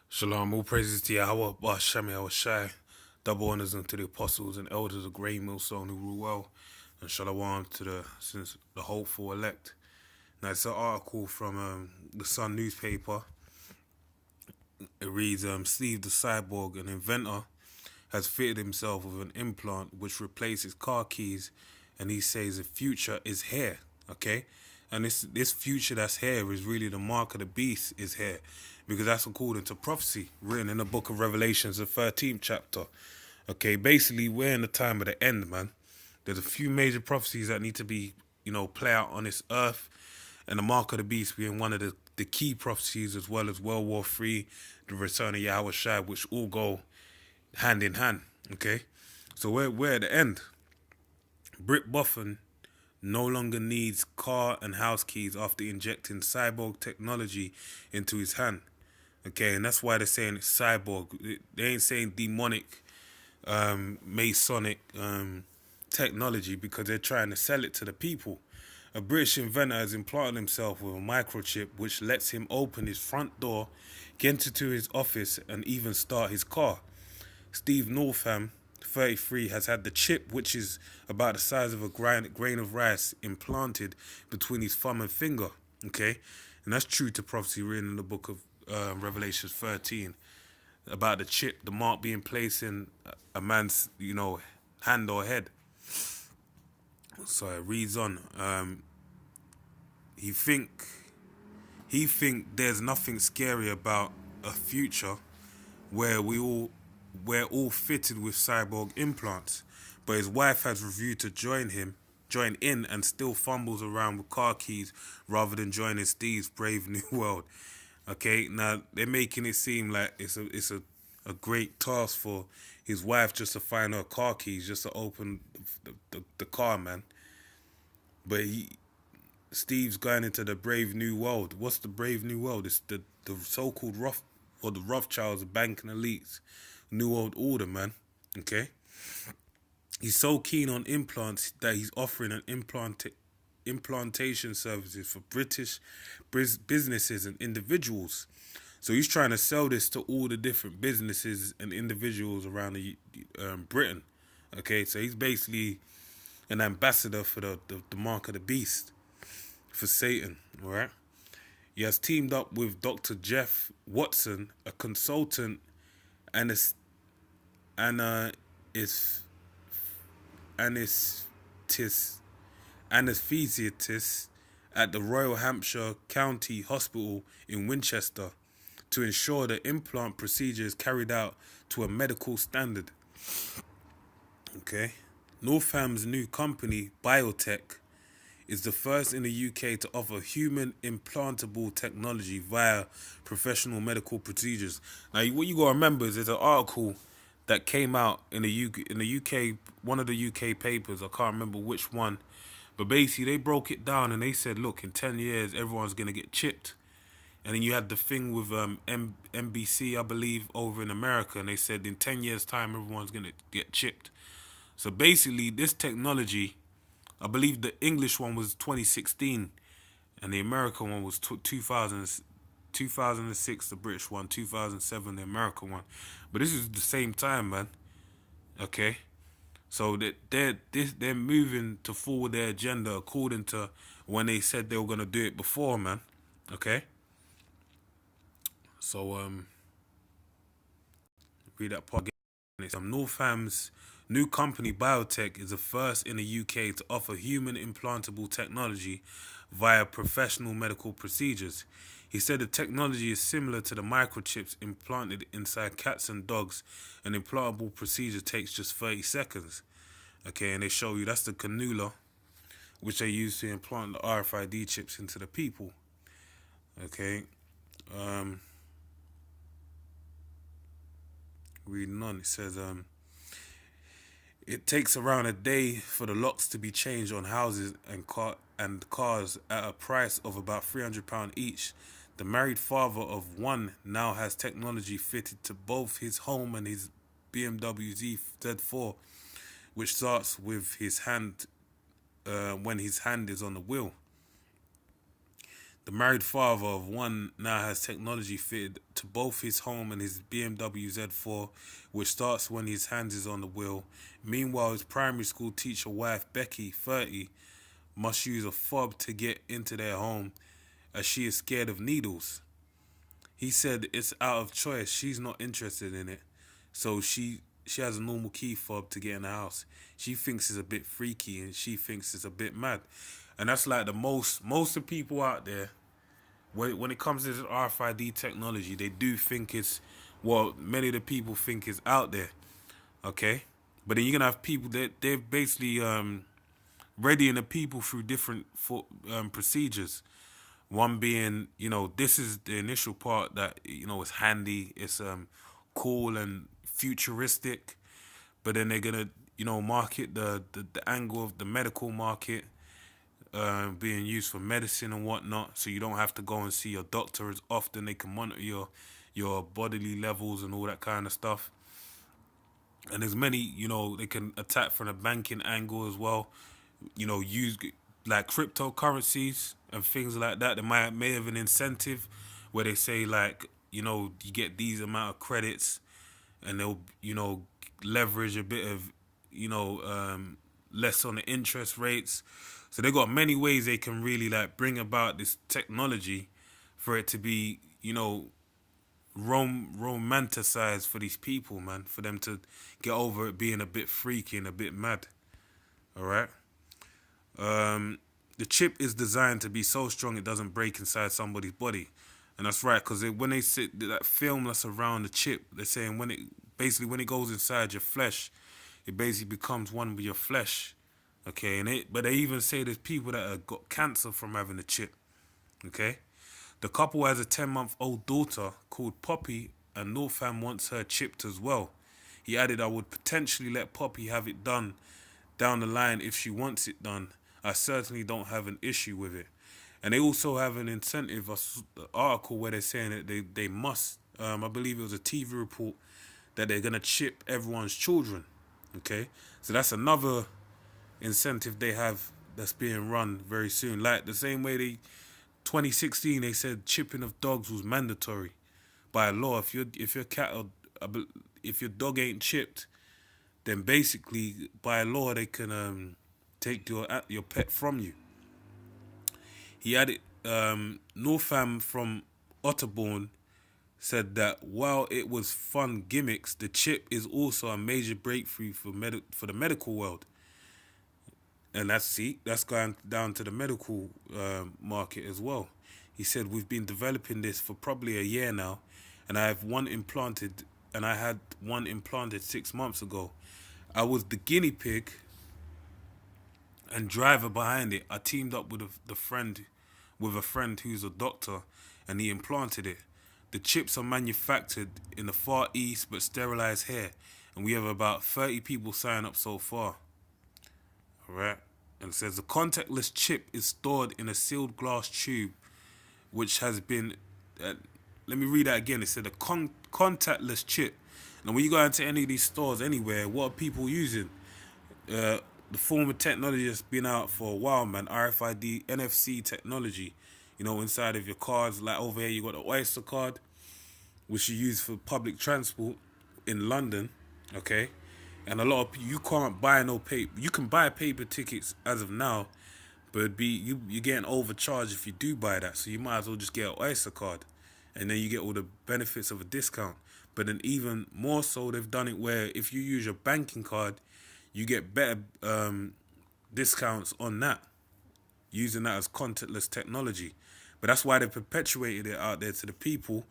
Shalom, all praises to Yahweh, Ba'ashem Yahweh Shai. Double honors unto the apostles and elders of Great Millstone who rule well, and shalom to the hopeful elect. Now it's an article from the Sun newspaper. It reads, Steve the Cyborg, an inventor, has fitted himself with an implant which replaces car keys, and he says the future is here. Okay, and this future that's here is really the mark of the beast is here, because that's according to prophecy written in the book of Revelations, the 13th chapter. Okay, basically we're in the time of the end, man. There's a few major prophecies that need to be, play out on this earth, and the mark of the beast being one of the key prophecies, as well as World War III, the return of Yahweh Shai, which all go hand in hand. Okay, so we're at the end. Britt Boffin no longer needs car and house keys after injecting cyborg technology into his hand. Okay, and that's why they're saying it's cyborg. They ain't saying demonic, Masonic technology, because they're trying to sell it to the people. A British inventor has implanted himself with a microchip which lets him open his front door, get into his office, and even start his car. Steve Northam, 33, has had the chip, which is about the size of a grain of rice, implanted between his thumb and finger. Okay, and that's true to prophecy written in the book of Revelation 13 about the chip, the mark being placed in a man's, hand or head. So it reads on. He think there's nothing scary about a future where we're all fitted with cyborg implants, but his wife has refused to join in, and still fumbles around with car keys rather than joining Steve's brave new world. Okay, now they're making it seem like it's a great task for his wife just to find her car keys, just to open the car, man. But Steve's going into the brave new world. What's the brave new world? It's the so-called the Rothschilds, the banking elites, new world order, man. Okay, he's so keen on implants that he's offering an implantation services for British businesses and individuals. So he's trying to sell this to all the different businesses and individuals around Britain. Okay, so he's basically an ambassador for the mark of the beast, for Satan, all right? He has teamed up with Dr. Jeff Watson, a consultant and is anesthesiast at the Royal Hampshire County Hospital in Winchester, to ensure the implant procedure is carried out to a medical standard. Okay. Northam's new company, Biotech, is the first in the UK to offer human implantable technology via professional medical procedures. Now, what you gotta remember is there's an article that came out in the UK, one of the UK papers. I can't remember which one, but basically they broke it down and they said, look, in 10 years everyone's gonna get chipped. And then you had the thing with NBC, I believe, over in America, and they said in 10 years' time everyone's gonna get chipped. So basically, this technology, I believe the English one was 2016, and the American one was 2006, the British one, 2007, the American one. But this is the same time, man. Okay, so they're moving to forward their agenda according to when they said they were gonna do it before, man. Okay, so read that part again. Northam's new company, Biotech, is the first in the UK to offer human implantable technology via professional medical procedures. He said the technology is similar to the microchips implanted inside cats and dogs. An implantable procedure takes just 30 seconds. Okay, and they show you that's the cannula, which they use to implant the RFID chips into the people. Okay, reading on, it says, it takes around a day for the locks to be changed on houses and cars at a price of about £300 each. The married father of one now has technology fitted to both his home and his BMW Z4, which starts with his hand when his hand is on the wheel. The married father of one now has technology fitted to both his home and his BMW Z4, which starts when his hands is on the wheel. Meanwhile, his primary school teacher wife, Becky, 30, must use a fob to get into their home as she is scared of needles. He said it's out of choice. She's not interested in it. So she has a normal key fob to get in the house. She thinks it's a bit freaky and she thinks it's a bit mad. And that's like the most of people out there, when it comes to this RFID technology, they do think it's, well, many of the people think it's out there. Okay? But then you're going to have people that they're basically readying the people through different procedures. One being, this is the initial part that, is handy, it's cool and futuristic. But then they're going to, market the angle of the medical market, being used for medicine and whatnot, so you don't have to go and see your doctor as often. They can monitor your bodily levels and all that kind of stuff. And there's many, they can attack from a banking angle as well. Use like cryptocurrencies and things like that. They may have an incentive where they say like, you get these amount of credits, and they'll, leverage a bit of, less on the interest rates. So they got many ways they can really like bring about this technology for it to be, romanticized for these people, man, for them to get over it being a bit freaky and a bit mad. All right. The chip is designed to be so strong it doesn't break inside somebody's body, and that's right, because when they sit that film that's around the chip, they're saying when it goes inside your flesh, it basically becomes one with your flesh. Okay, but they even say there's people that have got cancer from having the chip. Okay, the couple has a 10-month-old daughter called Poppy, and Northam wants her chipped as well. He added, "I would potentially let Poppy have it done down the line if she wants it done. I certainly don't have an issue with it." And they also have an incentive, article where they're saying that they must, I believe it was a TV report, that they're going to chip everyone's children. Okay, so that's another incentive they have that's being run very soon. Like the same way 2016 they said chipping of dogs was mandatory by law. If your cat or if your dog ain't chipped, then basically by law they can take your pet from you. He added, Northam from Otterbourne said that while it was fun gimmicks, the chip is also a major breakthrough for the medical world. And that's going down to the medical market as well. He said, "We've been developing this for probably a year now, and I had one implanted 6 months ago. I was the guinea pig and driver behind it. I teamed up with a friend who's a doctor, and he implanted it. The chips are manufactured in the Far East but sterilized here, and we have about 30 people sign up so far." All right. And it says the contactless chip is stored in a sealed glass tube, which has been. Let me read that again. It said a contactless chip. Now, when you go into any of these stores anywhere, what are people using? The form of technology that's been out for a while, man. RFID, NFC technology. Inside of your cards. Like over here, you got the Oyster card, which you use for public transport in London. Okay. And a lot of you can't buy no paper. You can buy paper tickets as of now, but you're getting overcharged if you do buy that. So you might as well just get an Oyster card, and then you get all the benefits of a discount. But then even more so, they've done it where if you use your banking card, you get better discounts on that, using that as contactless technology. But that's why they perpetuated it out there to the people,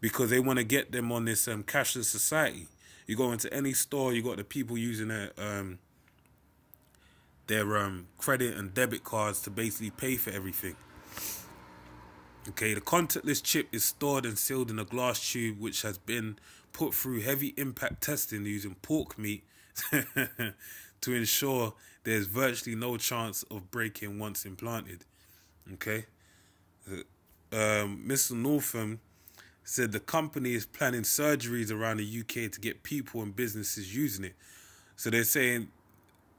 because they want to get them on this cashless society. You go into any store, you got the people using their credit and debit cards to basically pay for everything. Okay, the contactless chip is stored and sealed in a glass tube which has been put through heavy impact testing using pork meat to ensure there's virtually no chance of breaking once implanted. Okay, Mr. Northam said the company is planning surgeries around the UK to get people and businesses using it. So they're saying,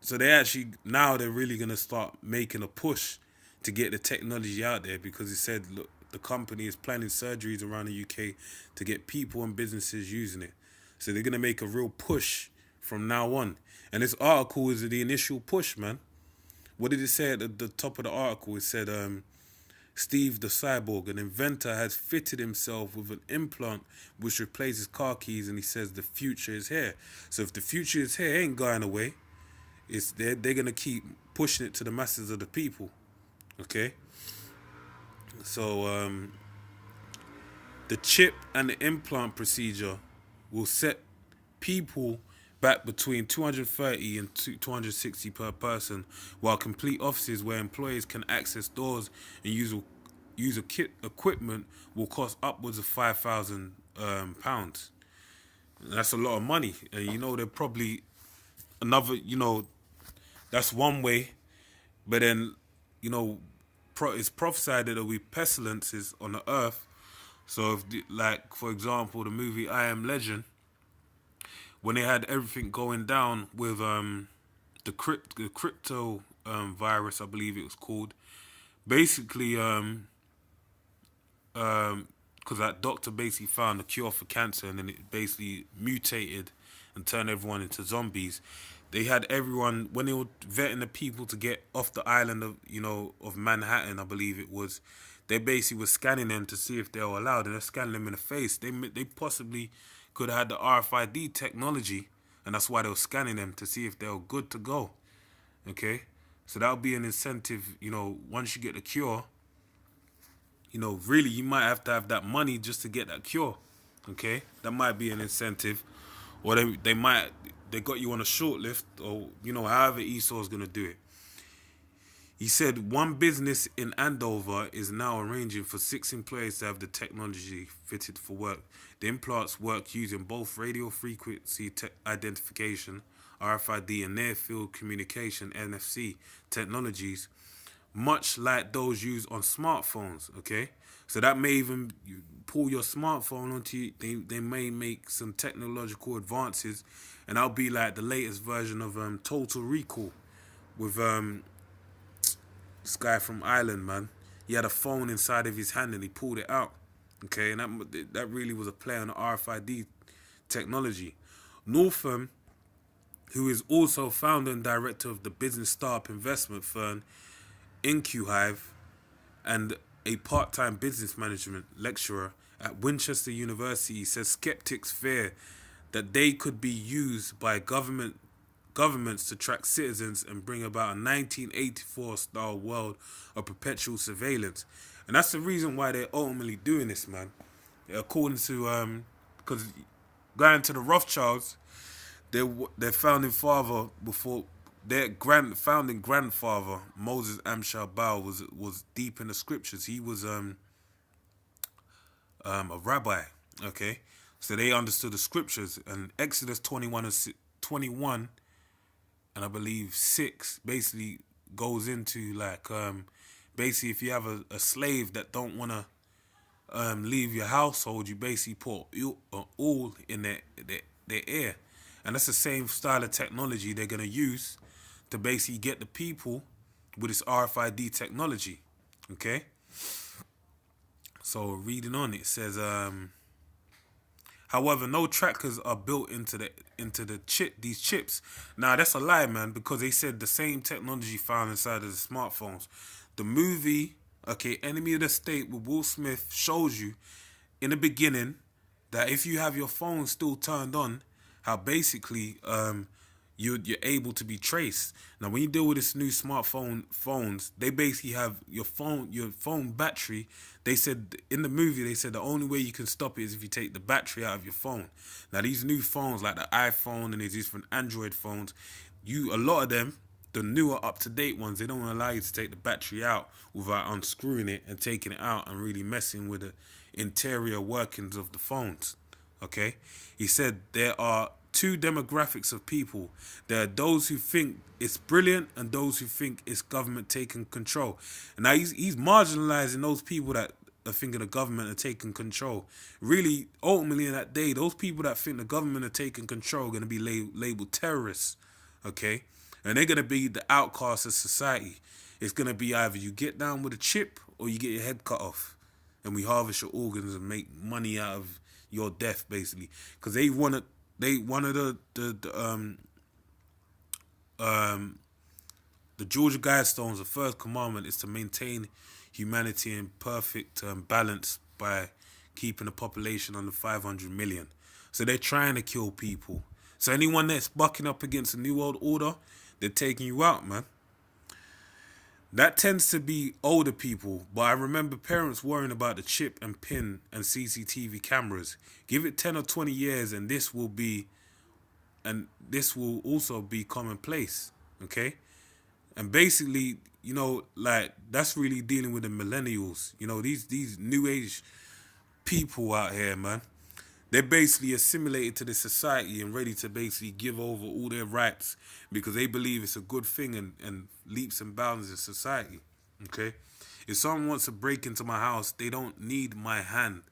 they're really going to start making a push to get the technology out there, because he said, look, the company is planning surgeries around the UK to get people and businesses using it. So they're going to make a real push from now on. And this article is the initial push, man. What did it say at the top of the article? It said, Steve the cyborg, an inventor, has fitted himself with an implant which replaces car keys, and he says the future is here. So if the future is here, it ain't going away. They're going to keep pushing it to the masses of the people. Okay? So the chip and the implant procedure will set people back between 230 and 260 per person, while complete offices where employees can access doors and use equipment will cost upwards of £5,000. That's a lot of money, and you know they're probably another. You know, that's one way, but then you know, it's prophesied that there will be pestilences on the earth. So, if like for example, the movie I Am Legend, when they had everything going down with the crypto virus, I believe it was called. Basically, because that doctor basically found a cure for cancer, and then it basically mutated and turned everyone into zombies. They had everyone, when they were vetting the people to get off the island of Manhattan, I believe it was. They basically were scanning them to see if they were allowed, and they're scanning them in the face. They possibly could have had the RFID technology, and that's why they were scanning them to see if they were good to go. Okay, so that would be an incentive. Once you get the cure, really you might have to have that money just to get that cure. Okay, that might be an incentive, or they got you on a short list, or however Esau's gonna do it. He said one business in Andover is now arranging for 6 employees to have the technology fitted for work. The implants work using both radio frequency identification, RFID, and near-field communication, NFC, technologies, much like those used on smartphones, okay? So that may even pull your smartphone onto you. They may make some technological advances, and that'll be like the latest version of Total Recall with this guy from Ireland, man. He had a phone inside of his hand and he pulled it out. Okay, and that really was a play on the RFID technology. Northam, who is also founder and director of the business startup investment firm InQhive and a part-time business management lecturer at Winchester University, says skeptics fear that they could be used by governments to track citizens and bring about a 1984-style world of perpetual surveillance. And that's the reason why they're ultimately doing this, man. According to, because going to the Rothschilds, their founding father before, their founding grandfather, Moses Amshar Bal, was deep in the scriptures. He was a rabbi, okay? So they understood the scriptures. And Exodus 21 and I believe 6 basically goes into like basically if you have a slave that don't want to leave your household, you basically put all in their ear, and that's the same style of technology they're gonna use to basically get the people with this RFID technology. Okay, so reading on, it says however, no trackers are built into these chips. Now that's a lie, man, because they said the same technology found inside of the smartphones. The movie, Enemy of the State with Will Smith, shows you in the beginning that if you have your phone still turned on, how basically you're able to be traced. Now, when you deal with this new phones, they basically have your phone battery. They said in the movie, the only way you can stop it is if you take the battery out of your phone. Now, these new phones like the iPhone and these different Android phones, a lot of them, the newer up-to-date ones, they don't allow you to take the battery out without unscrewing it and taking it out and really messing with the interior workings of the phones. Okay? He said there are 2 demographics of people. There are those who think it's brilliant and those who think it's government taking control. And now he's marginalizing those people that are thinking the government are taking control. Really, ultimately in that day, those people that think the government are taking control are going to be labeled terrorists. Okay? And they're going to be the outcasts of society. it's gonna be either you get down with a chip or you get your head cut off, and we harvest your organs and make money out of your death, basically. Because one of the Georgia Guidestones, the first commandment is to maintain humanity in perfect balance by keeping the population under 500 million. So they're trying to kill people. So anyone that's bucking up against the New World Order, they're taking you out, man. That tends to be older people, but I remember parents worrying about the chip and pin and CCTV cameras. Give it 10 or 20 years and this will also be commonplace, okay? And basically, you know, like, that's really dealing with the millennials. You know, these new age people out here, man. They're basically assimilated to the society and ready to basically give over all their rights because they believe it's a good thing and leaps and bounds in society, okay? If someone wants to break into my house, they don't need my hand.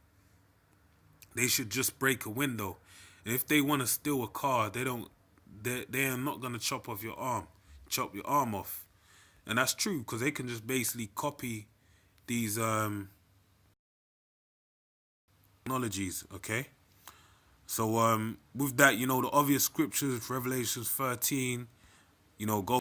They should just break a window. And if they want to steal a car, they are not going to chop your arm off. And that's true because they can just basically copy these technologies, okay? So with that, you know, the obvious scriptures, Revelations 13, you know, go